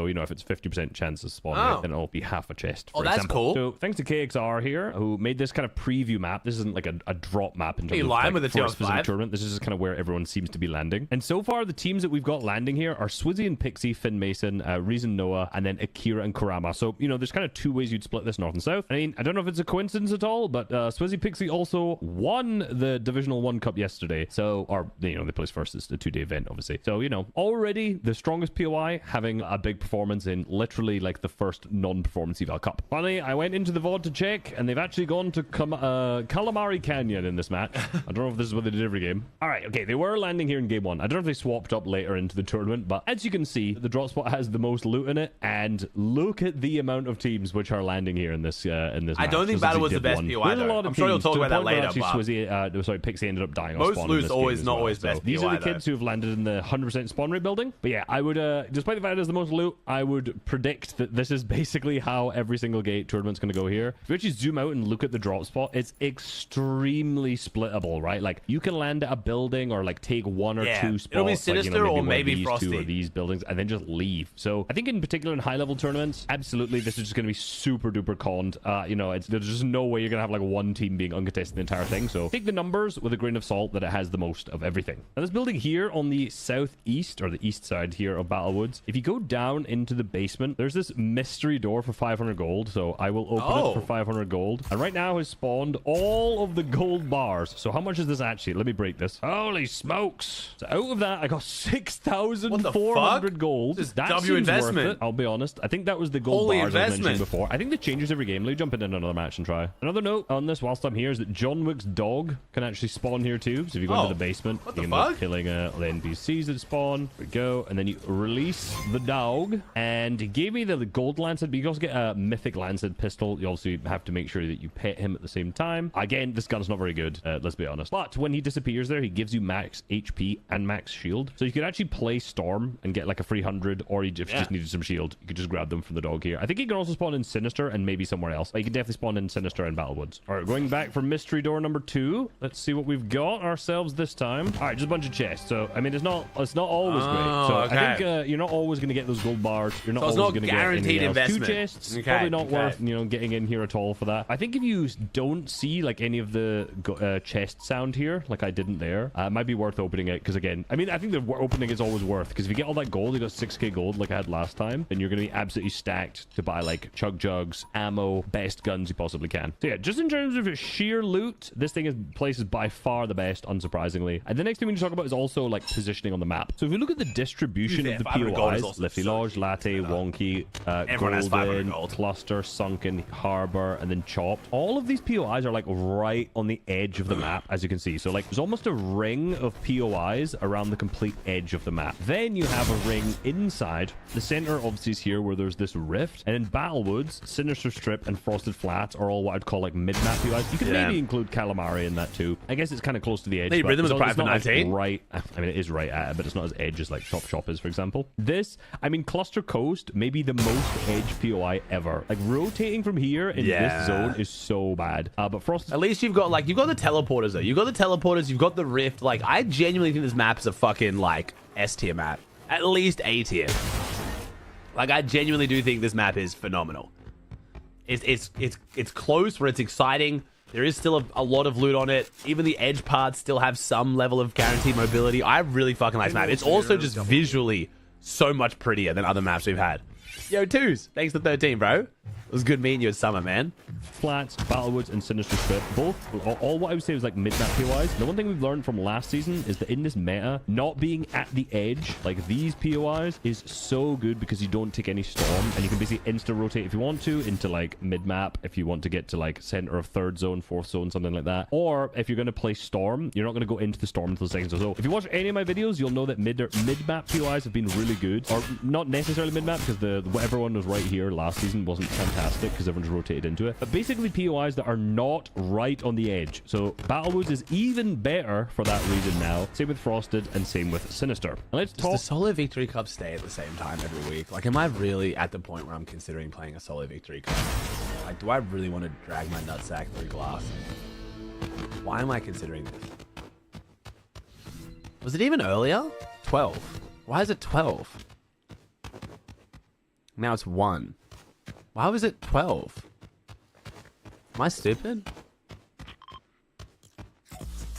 you know, if it's 50% chance of spawn rate, then it'll be half a chest, for that's example. cool. So thanks to KXR here, who made this kind of preview map. This isn't like a drop map in terms of lying like, with the for a TR5? specific tournament. This is just kind of where everyone seems to be landing. And so far, the teams that we've got landing here are Swizzy and Pixie, Finn Mason, Reason Noah, and then Akira and Kurama. So, you know, there's kind of two ways you'd split this north and south. I mean, I don't know if it's a coincidence at all, but Swizzy Pixie also won the Divisional 1 Cup yesterday. So, or, you know, they placed first. It's a 2-day event, obviously. So, you know, already the strongest POI having a big performance in literally like the first non-performance eval cup. Funny, I went into the VOD to check, and they've actually gone to Calamari Canyon in this match. I don't know if this is what they did every game. All right, okay, they were landing here in game 1. I don't know if they swapped up later into the tournament, but as you can see, the drop spot has the most loot in it, and look at the amount of teams which are landing here in this match. I don't think Battle was the best POI, though. I'm sure you'll talk about that later, but... Swizzy, Pixie ended up dying on spawn. Most loot's always not always best POI, these are the kids who have landed in the 100% spawn rate building. But yeah, I would, despite the fact it is the most loot, I would predict that this is basically how every single gate tournament's going to go here. If you actually zoom out and look at the drop spot, it's extremely splittable, right? Like, you can land at a building or like take one or two spots. It'll be Sinister, like, you know, or maybe these Frosty. two or these buildings, and then just leave. So I think in particular in high level tournaments, absolutely, this is just going to be super duper conned. You know, there's just no way you're going to have like one team being uncontested the entire thing. So take the numbers with a grain of salt that it has the most of everything. Now this building here on the southeast or the east side here of Battlewoods, if you go down into the basement, there's this mystery door for 500 gold. So I will open it for 500 gold. And right now has spawned all of the gold bars. So how much is this actually? Let me break this. Holy smokes. So out of that, I got 6,400 gold. This that W seems investment. worth it, I'll be honest. I think that was the gold bars I mentioned before. I think that changes every game. Let me jump into another match and try. Another note on this whilst I'm here is that John Wick's dog can actually spawn here too. So if you go into the basement, you can end up killing all the NPCs that spawn. There we go. And then you release the dog. And he gave me the gold lancet, but you can also get a mythic lancet pistol. You also have to make sure that you pet him at the same time. Again, this gun's not very good, let's be honest. But when he disappears there, he gives you max HP and max shield. So you could actually play Storm and get like a 300, or if you just needed some shield, you could just grab them from the dog here. I think you can also spawn in Sinister and maybe somewhere else. But you can definitely spawn in Sinister and Battlewoods. All right, going back for mystery door number 2. Let's see what we've got ourselves this time. All right, just a bunch of chests. So I mean, it's not always great. So I think you're not always going to get those gold bars. You're not always going to get guaranteed investment. 2 chests, probably not worth getting in here at all for that. I think if you don't see like any of the chest sound here, like I didn't there, it might be worth opening it, because again, I mean, I think the opening is always worth, because if you get all that gold, you got 6k gold like I had last time, then you're going to be absolutely stacked to buy like chug jugs, ammo, best guns you possibly can. So yeah, just in terms of sheer loot, this place is by far the best, unsurprisingly. And the next thing we need to talk about is also like positioning on the map. So if we look at the distribution of the POIs, Lifty Lodge, Latte, Wonky, Golden, Cluster, Sunken, Harbor, and then Chopped, all of these POIs are like right on the edge of the map, as you can see. So like there's almost a ring of POIs around the complete edge of the map. Then you have a ring inside. The center obviously is here where there's this rift. And in Battlewoods, Sinister Strip and Frosted Flats are all what I'd call like mid-map POIs. You can maybe include Calamari in that too. I guess it's kind of close to the edge. Rhythm is a private 19. Right. I mean, it is right at it, but it's not as edge as like Chop Shop is, for example. This, I mean, Cluster Coast may be the most edge POI ever. Like rotating from here in this zone is so bad. But Frost, at least you've got the teleporters though. You've got the teleporters, you've got the rift. Like, I genuinely think this map's a fucking like S tier map. At least A tier. Like, I genuinely do think this map is phenomenal. It's close where it's exciting. There is still a lot of loot on it. Even the edge parts still have some level of guaranteed mobility. I really fucking like this map. It's also just visually so much prettier than other maps we've had. Yo, twos. Thanks to 13, bro. It was good meeting you at summer, man. Flats, Battlewoods, and Sinister Strip, both, all what I would say was like mid-map POIs. The one thing we've learned from last season is that in this meta, not being at the edge, like these POIs, is so good because you don't take any storm, and you can basically insta-rotate if you want to into like mid-map, if you want to get to like center of third zone, fourth zone, something like that. Or if you're going to play storm, you're not going to go into the storm until the second zone. So if you watch any of my videos, you'll know that mid-map POIs have been really good, or not necessarily mid-map, because whatever one was right here last season wasn't fantastic because everyone's rotated into it. But basically POIs that are not right on the edge. So Battlewoods is even better for that reason now. Same with Frosted and same with Sinister. And let's talk. Does the Solo Victory Cup stay at the same time every week? Like, am I really at the point where I'm considering playing a Solo Victory Cup? Like, do I really want to drag my nutsack through glass? Why am I considering this? Was it even earlier? 12. Why is it 12? Now it's 1. Why was it 12? Am I stupid?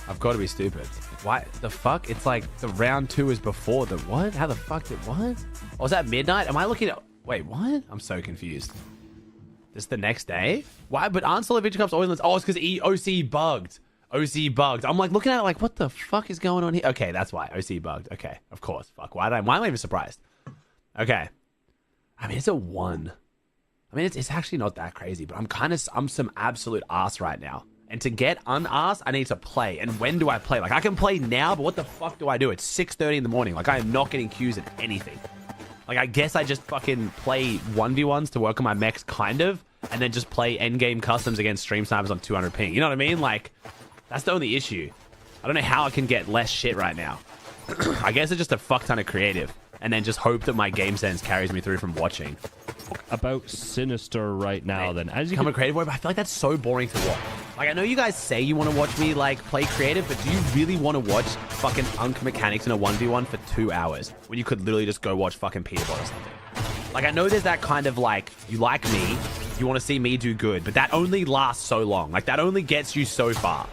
I've got to be stupid. Why the fuck? It's like the round 2 is before the what? How the fuck did what? Oh, was that midnight? Am I looking at... Wait, what? I'm so confused. This the next day? Why? But aren't Solo Victory Cups always... Oh, it's because OC bugged. OC bugged. I'm like looking at it like, what the fuck is going on here? Okay, that's why. OC bugged. Okay, of course. Fuck. Why am I even surprised? Okay. I mean, it's a 1. I mean, it's actually not that crazy, but I'm some absolute ass right now. And to get unasked, I need to play. And when do I play? Like, I can play now, but what the fuck do I do? It's 6:30 in the morning. Like, I am not getting cues at anything. Like, I guess I just fucking play 1v1s to work on my mechs, kind of, and then just play endgame customs against stream snipers on 200 ping. You know what I mean? Like, that's the only issue. I don't know how I can get less shit right now. I guess it's just a fuck ton of creative. And then just hope that my game sense carries me through from watching. About Sinister right now, then. As you become a creative warrior, but I feel like that's so boring to watch. Like, I know you guys say you want to watch me, like, play creative, but do you really want to watch fucking Unk mechanics in a 1v1 for 2 hours when you could literally just go watch fucking Peterbot or something? Like, I know there's that kind of, like, you like me, you want to see me do good, but that only lasts so long. Like, that only gets you so far.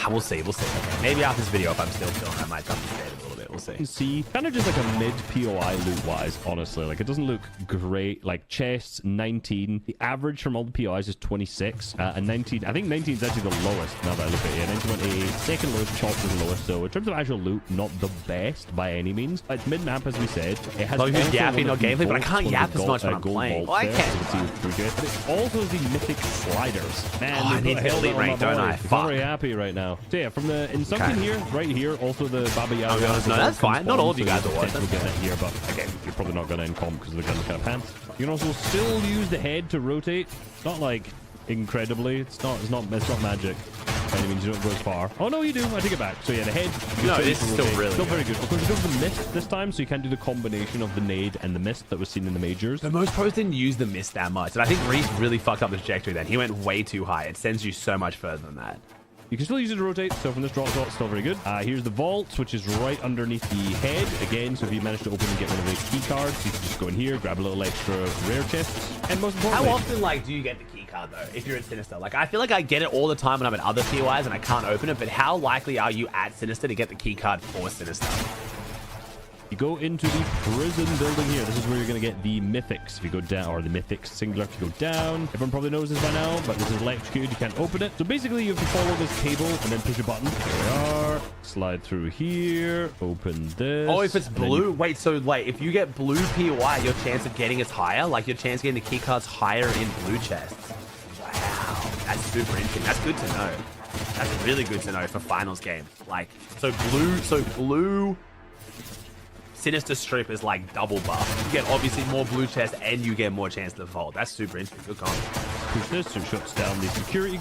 We'll see. Okay. Maybe after this video, if I'm still feeling, I might jump to creative a little bit. We'll see. You can see kind of just like a mid POI loot wise, honestly. Like, it doesn't look great. Like, chests 19. The average from all the POIs is 26. And 19. I think 19 is actually the lowest now that I look at it. 19 went a second lowest, chopped is the lowest. So in terms of actual loot, not the best by any means. It's mid map, as we said. It has yapping, not gameplay, but I can't yap as much when I'm playing. Well, I can. But it also has the mythic sliders. Man, I need to elite rank, don't I? I'm very happy right now. So yeah, from the in something here, right here, also the Baba Yaga. No, that's fine. Not all of you guys are watching. We'll get it here, but again, you're probably not going to income because of the gun kind of pants. You can also still use the head to rotate. It's not like incredibly. It's not magic. By any means, you don't go as far. Oh no, you do. I take it back. So yeah, the head. No, it's still really still very good. Of course, you go with the mist this time, so you can't do the combination of the nade and the mist that was seen in the majors. But most pros didn't use the mist that much, and I think Reese really fucked up the trajectory. Then he went way too high. It sends you so much further than that. You can still use it to rotate, so from this drop shot, still very good. Here's the vault, which is right underneath the head. Again, so if you manage to open and get one of the key cards, you can just go in here, grab a little extra rare chests. And most importantly... How often, like, do you get the key card, though, if you're at Sinister? Like, I feel like I get it all the time when I'm at other POIs and I can't open it, but how likely are you at Sinister to get the key card for Sinister? You go into the prison building here. This is where you're going to get the mythics. If you go down, or the mythics singular, if you go down. Everyone probably knows this by now, but this is electrocuted. You can't open it. So basically, you have to follow this cable and then push a button. Here we are. Slide through here. Open this. Oh, if it's blue? Wait, so like, if you get blue POI, your chance of getting is higher? Like, your chance of getting the key cards higher in blue chests? Wow. That's super interesting. That's good to know. That's really good to know for finals game. Like, so blue... Sinister Strip is like double buff. You get obviously more blue chest and you get more chance to vault. That's super interesting. Good call. Push this, so it shuts down the security